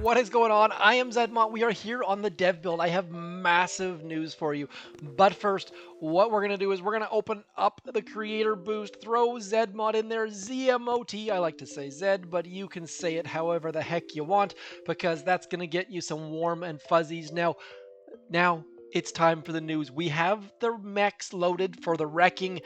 What is going on? I am ZMOT. We are here on the dev build. I have massive news for you. But first, what we're going to do is we're going to open up the creator boost, throw ZMOT in there, ZMOT. I like to say Z, but you can say it however the heck you want because that's going to get you some warm and fuzzies. Now it's time for the news. We have the mechs loaded for the wrecking.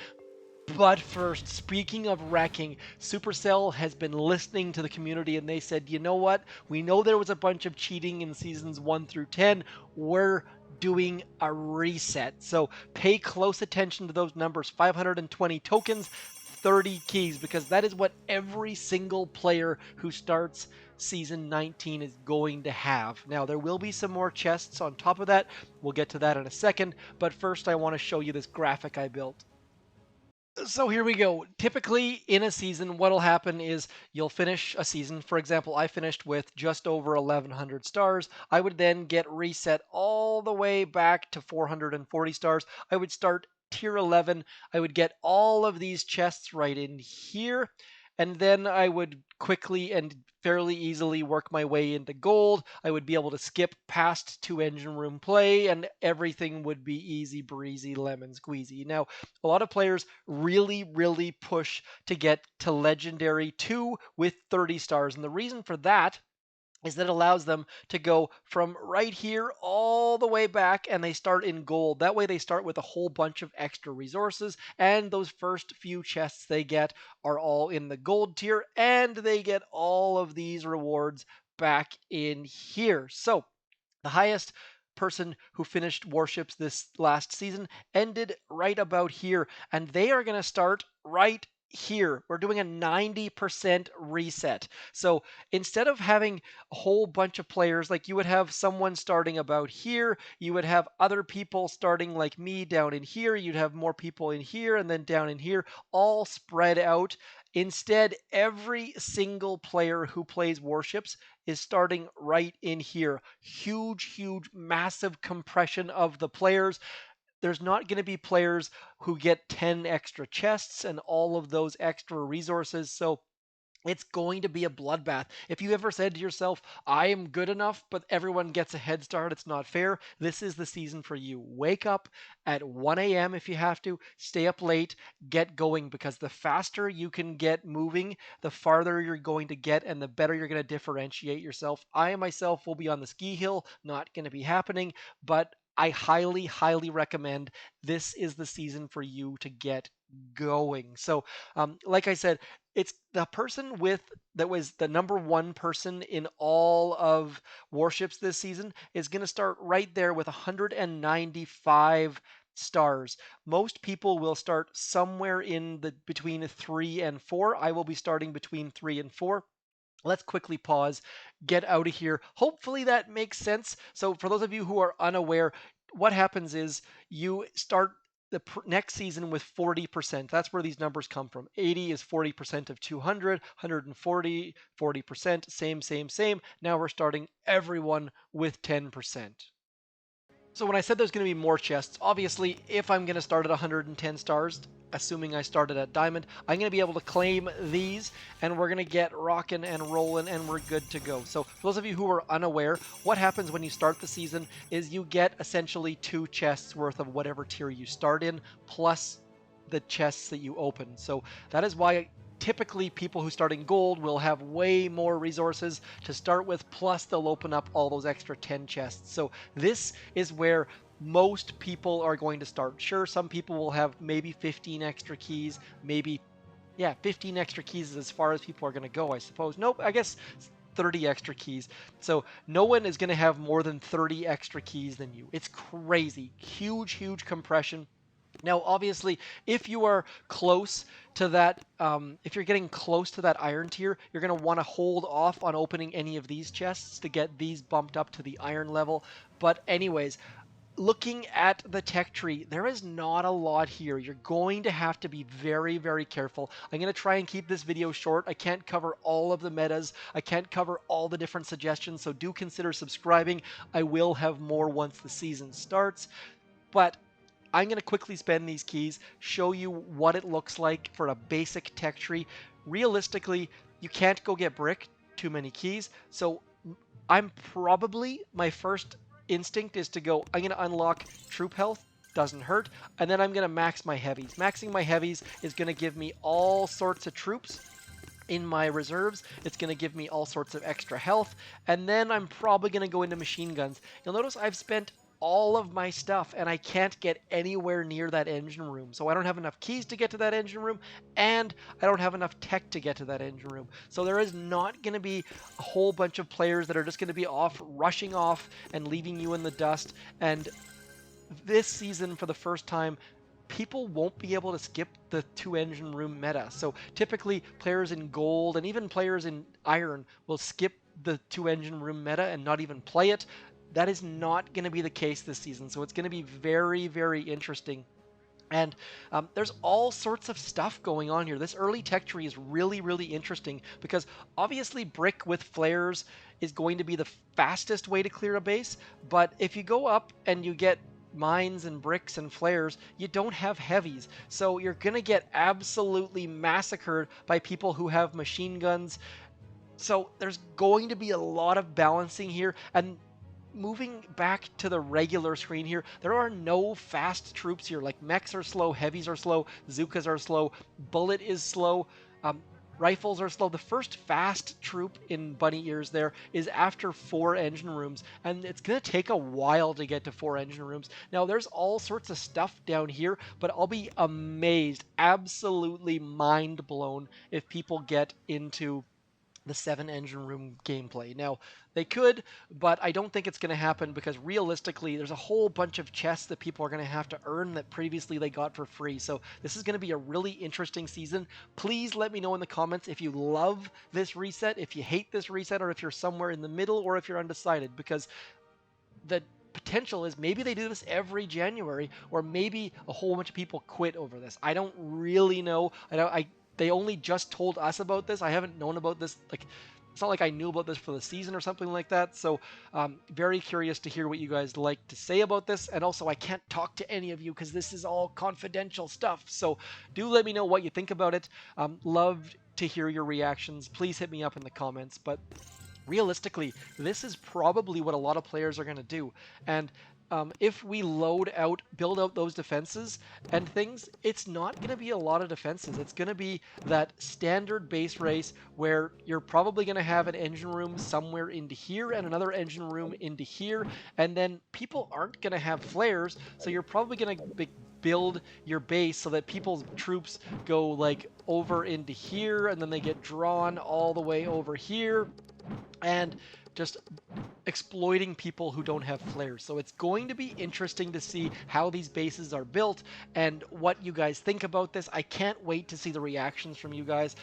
But first, speaking of wrecking, Supercell has been listening to the community and they said, you know what? We know there was a bunch of cheating in seasons 1 through 10. We're doing a reset. So pay close attention to those numbers 520 tokens, 30 keys, because that is what every single player who starts season 19 is going to have. Now, there will be some more chests on top of that. We'll get to that in a second. But first, I want to show you this graphic I built. So here we go. Typically in a season, what'll happen is you'll finish a season. For example, I finished with just over 1100 stars. I would then get reset all the way back to 440 stars. I would start tier 11. I would get all of these chests right in here. And then I would quickly and fairly easily work my way into gold. I would be able to skip past 2 engine room play and everything would be easy breezy lemon squeezy. Now, a lot of players really push to get to legendary 2 with 30 stars. And the reason for that is that it allows them to go from right here all the way back and they start in gold. That way they start with a whole bunch of extra resources and those first few chests they get are all in the gold tier and they get all of these rewards back in here. So the highest person who finished Warships this last season ended right about here and they are going to start right here. We're doing a 90% reset. So instead of having a whole bunch of players, like you would have someone starting about here, you would have other people starting like me down in here, you'd have more people in here and then down in here, all spread out. Instead, every single player who plays Warships is starting right in here. Huge, massive compression of the players. There's not going to be players who get 10 extra chests and all of those extra resources. So it's going to be a bloodbath. If you ever said to yourself, I am good enough, but everyone gets a head start, it's not fair, this is the season for you. Wake up at 1 a.m. if you have to, stay up late, get going, because the faster you can get moving, the farther you're going to get and the better you're going to differentiate yourself. I myself will be on the ski hill, not going to be happening, but I highly recommend this is the season for you to get going. So, like I said, it's the person that was the number 1 person in all of Warships this season is going to start right there with 195 stars. Most people will start somewhere in the between 3 and 4. I will be starting between 3 and 4. Let's quickly pause, get out of here. Hopefully that makes sense. So for those of you who are unaware, what happens is you start the next season with 40%. That's where these numbers come from. 80 is 40% of 200, 140, 40%, same. Now we're starting everyone with 10%. So when I said there's going to be more chests, obviously, if I'm going to start at 110 stars, assuming I started at Diamond, I'm going to be able to claim these, and we're going to get rocking and rolling, and we're good to go. So for those of you who are unaware, what happens when you start the season is you get essentially 2 chests worth of whatever tier you start in, plus the chests that you open. So that is why typically people who start in gold will have way more resources to start with, plus they'll open up all those extra 10 chests. So this is where most people are going to start. Sure, some people will have maybe 15 extra keys, maybe, yeah, 15 extra keys is as far as people are going to go, I suppose. Nope, I guess 30 extra keys. So no one is going to have more than 30 extra keys than you. It's crazy. Huge compression. Now, obviously, if you are close to that, if you're getting close to that iron tier, you're going to want to hold off on opening any of these chests to get these bumped up to the iron level. But anyways, looking at the tech tree, there is not a lot here. You're going to have to be very careful. I'm going to try and keep this video short. I can't cover all of the metas. I can't cover all the different suggestions, so do consider subscribing. I will have more once the season starts. But I'm going to quickly spend these keys, show you what it looks like for a basic tech tree. Realistically, you can't go get brick, too many keys, so I'm probably, my first instinct is to go, I'm going to unlock troop health, doesn't hurt, and then I'm going to max my heavies. Maxing my heavies is going to give me all sorts of troops in my reserves. It's going to give me all sorts of extra health, and then I'm probably going to go into machine guns. You'll notice I've spent all of my stuff and I can't get anywhere near that engine room. So I don't have enough keys to get to that engine room, and I don't have enough tech to get to that engine room. So there is not going to be a whole bunch of players that are just going to be rushing off and leaving you in the dust. And this season, for the first time, people won't be able to skip the 2 engine room meta. So typically players in gold and even players in iron will skip the 2 engine room meta and not even play it. That is not going to be the case this season. So it's going to be very, very interesting. And there's all sorts of stuff going on here. This early tech tree is really, really interesting because obviously brick with flares is going to be the fastest way to clear a base. But if you go up and you get mines and bricks and flares, you don't have heavies. So you're going to get absolutely massacred by people who have machine guns. So there's going to be a lot of balancing here. And moving back to the regular screen here, there are no fast troops here. Like mechs are slow, heavies are slow, Zookas are slow, Bullit is slow, rifles are slow. The first fast troop in bunny ears there is after 4 engine rooms, and it's going to take a while to get to 4 engine rooms. Now there's all sorts of stuff down here, but I'll be amazed, absolutely mind blown if people get into the 7 engine room gameplay. Now, they could, but I don't think it's going to happen because realistically, there's a whole bunch of chests that people are going to have to earn that previously they got for free. So this is going to be a really interesting season. Please let me know in the comments if you love this reset, if you hate this reset, or if you're somewhere in the middle, or if you're undecided, because the potential is maybe they do this every January, or maybe a whole bunch of people quit over this. I don't really know. They only just told us about this. I haven't known about this. Like, it's not like I knew about this for the season or something like that. So, very curious to hear what you guys like to say about this. And also, I can't talk to any of you because this is all confidential stuff. So, do let me know what you think about it. Love to hear your reactions. Please hit me up in the comments. But realistically, this is probably what a lot of players are going to do. And if we build out those defenses and things, it's not going to be a lot of defenses. It's going to be that standard base race where you're probably going to have an engine room somewhere into here and another engine room into here. And then people aren't going to have flares. So you're probably going to build your base so that people's troops go like over into here and then they get drawn all the way over here. And just exploiting people who don't have flares. So it's going to be interesting to see how these bases are built and what you guys think about this. I can't wait to see the reactions from you guys.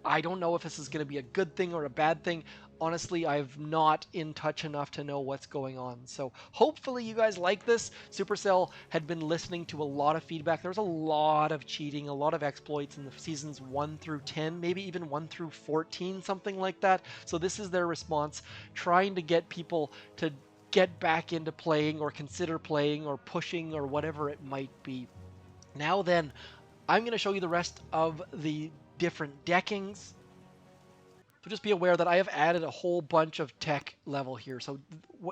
I don't know if this is going to be a good thing or a bad thing. Honestly, I'm not in touch enough to know what's going on. So hopefully you guys like this. Supercell had been listening to a lot of feedback. There was a lot of cheating, a lot of exploits in the seasons 1 through 10, maybe even 1 through 14, something like that. So this is their response, trying to get people to get back into playing or consider playing or pushing or whatever it might be. Now then, I'm going to show you the rest of the different deckings. So just be aware that I have added a whole bunch of tech level here. So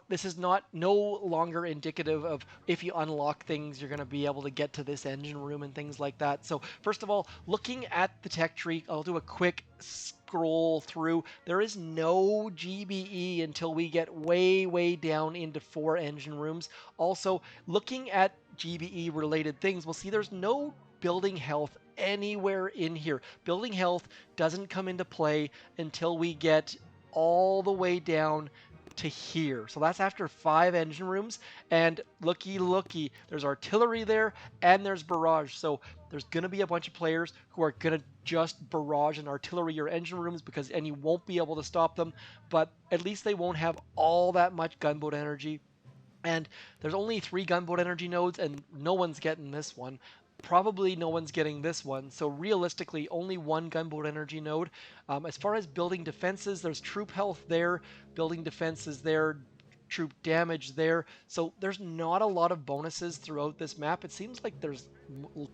this is no longer indicative of if you unlock things, you're going to be able to get to this engine room and things like that. So first of all, looking at the tech tree, I'll do a quick scroll through. There is no GBE until we get way, way down into 4 engine rooms. Also, looking at GBE related things, we'll see there's no building health anywhere in here. Building health doesn't come into play until we get all the way down to here. So that's after 5 engine rooms, and looky, there's artillery there and there's barrage. So there's going to be a bunch of players who are going to just barrage and artillery your engine rooms and you won't be able to stop them, but at least they won't have all that much gunboat energy. And there's only 3 gunboat energy nodes, and no one's getting this one. Probably no one's getting this one, so realistically only 1 gunboat energy node. As far as building defenses, there's troop health there, building defenses there, troop damage there. So there's not a lot of bonuses throughout this map. It seems like there's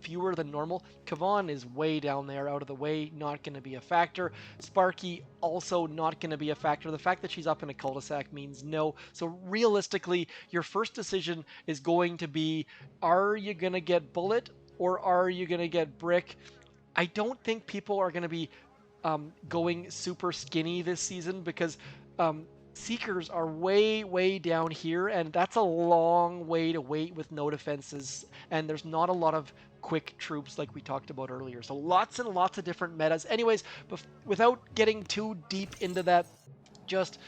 fewer than normal. Kavan is way down there, out of the way, not going to be a factor. Sparky also not going to be a factor. The fact that she's up in a cul-de-sac means no. So realistically, your first decision is going to be, are you going to get Bullit or are you going to get Brick? I don't think people are going to be going super skinny this season because Seekers are way down here, and that's a long way to wait with no defenses, and there's not a lot of quick troops like we talked about earlier. So lots and lots of different metas. Anyways, without getting too deep into that, just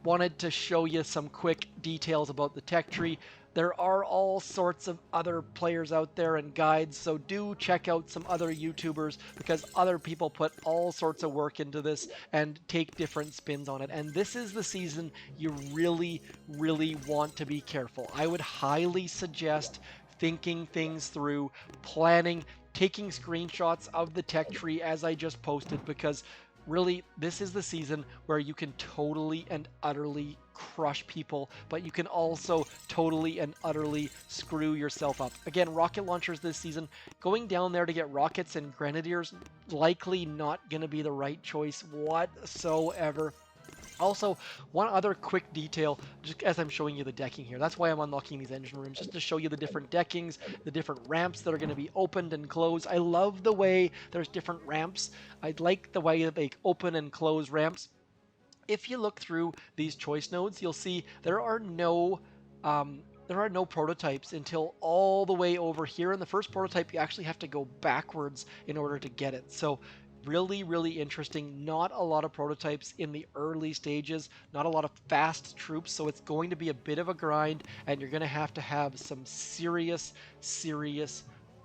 wanted to show you some quick details about the tech tree. There are all sorts of other players out there and guides, so do check out some other YouTubers because other people put all sorts of work into this and take different spins on it. And this is the season you really want to be careful. I would highly suggest thinking things through, planning, taking screenshots of the tech tree as I just posted, because really, this is the season where you can totally and utterly crush people, but you can also totally and utterly screw yourself up. Again, rocket launchers this season, going down there to get rockets and grenadiers, likely not going to be the right choice whatsoever. Also, one other quick detail, just as I'm showing you the decking here, that's why I'm unlocking these engine rooms, just to show you the different deckings, the different ramps that are going to be opened and closed. I love the way there's different ramps. I like the way that they open and close ramps. If you look through these choice nodes, you'll see there are no prototypes until all the way over here. In the first prototype, you actually have to go backwards in order to get it. So really interesting. Not a lot of prototypes in the early stages, not a lot of fast troops, so it's going to be a bit of a grind, and you're going to have some serious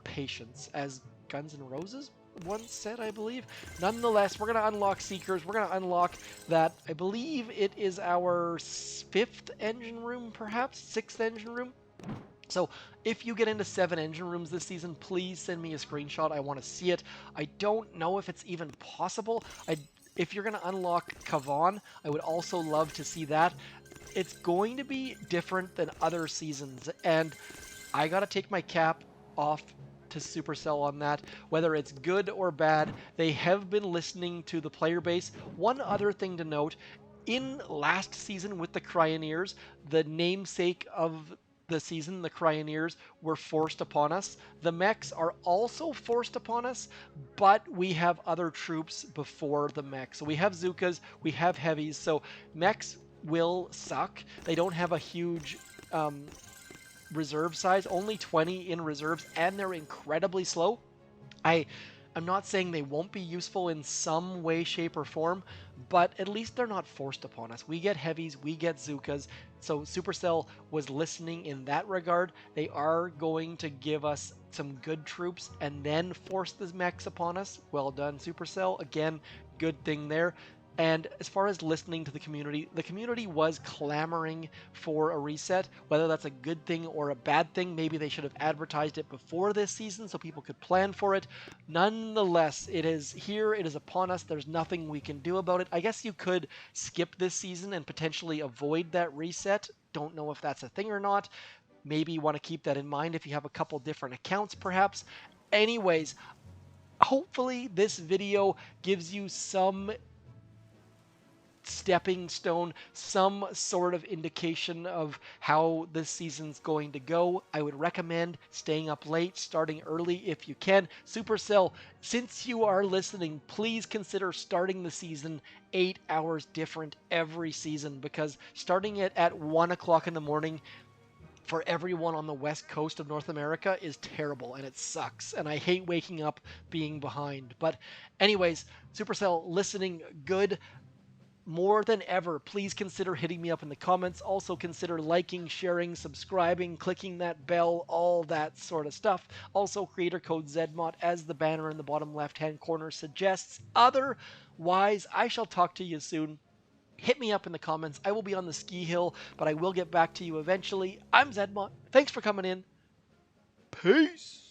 patience, as Guns N' Roses once said, I believe. Nonetheless, we're going to unlock Seekers. We're going to unlock that. I believe it is our 5th engine room, perhaps 6th engine room. So if you get into 7 engine rooms this season, please send me a screenshot. I want to see it. I don't know if it's even possible. If you're going to unlock Kavan, I would also love to see that. It's going to be different than other seasons, and I got to take my cap off to Supercell on that. Whether it's good or bad, they have been listening to the player base. One other thing to note, in last season with the Cryoneers, the namesake of the season, the Cryoneers, were forced upon us. The mechs are also forced upon us, but we have other troops before the mechs. So we have Zookas, we have heavies, so mechs will suck. They don't have a huge reserve size, only 20 in reserves, and they're incredibly slow. I'm not saying they won't be useful in some way, shape, or form, but at least they're not forced upon us. We get heavies, we get Zookas, so Supercell was listening in that regard. They are going to give us some good troops and then force the mechs upon us. Well done, Supercell. Again, good thing there. And as far as listening to the community was clamoring for a reset. Whether that's a good thing or a bad thing, maybe they should have advertised it before this season so people could plan for it. Nonetheless, it is here, it is upon us, there's nothing we can do about it. I guess you could skip this season and potentially avoid that reset. Don't know if that's a thing or not. Maybe you want to keep that in mind if you have a couple different accounts, perhaps. Anyways, hopefully this video gives you some stepping stone, some sort of indication of how this season's going to go. I would recommend staying up late, starting early if you can. Supercell, since you are listening, please consider starting the season 8 hours different every season, because starting it at 1 o'clock in the morning for everyone on the west coast of North America is terrible, and it sucks, and I hate waking up being behind. But anyways, Supercell, listening good. More than ever, please consider hitting me up in the comments. Also consider liking, sharing, subscribing, clicking that bell, all that sort of stuff. Also, creator code ZMOT, as the banner in the bottom left-hand corner suggests. Otherwise, I shall talk to you soon. Hit me up in the comments. I will be on the ski hill, but I will get back to you eventually. I'm ZMOT. Thanks for coming in. Peace.